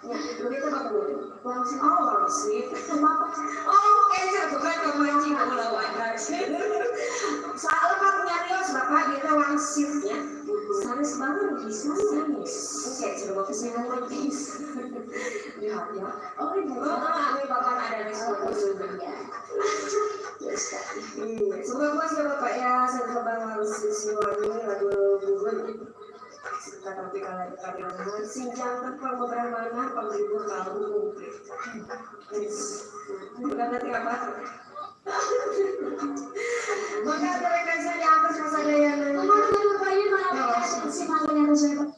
Ya, begitu Pak Bu. Wangsit. Oh, wangsit. Oh, kayaknya bukan pemancing bola wadah. Soalnya kan nyarios Bapak kita wangsitnya. Sanes banget bisa sanes. Oke, coba kesini lagi. Lihat ya. Oh, ini Bapak ada resiko juga. Semoga Bapak ya, saya coba wangsit siwani lagu bugun. Tapi kalau kalian sinjang tentang beberapa mana penghibur kalau bukan nanti apa maka mereka saja atas masa daya kemana bapaknya malah si malunya harus saya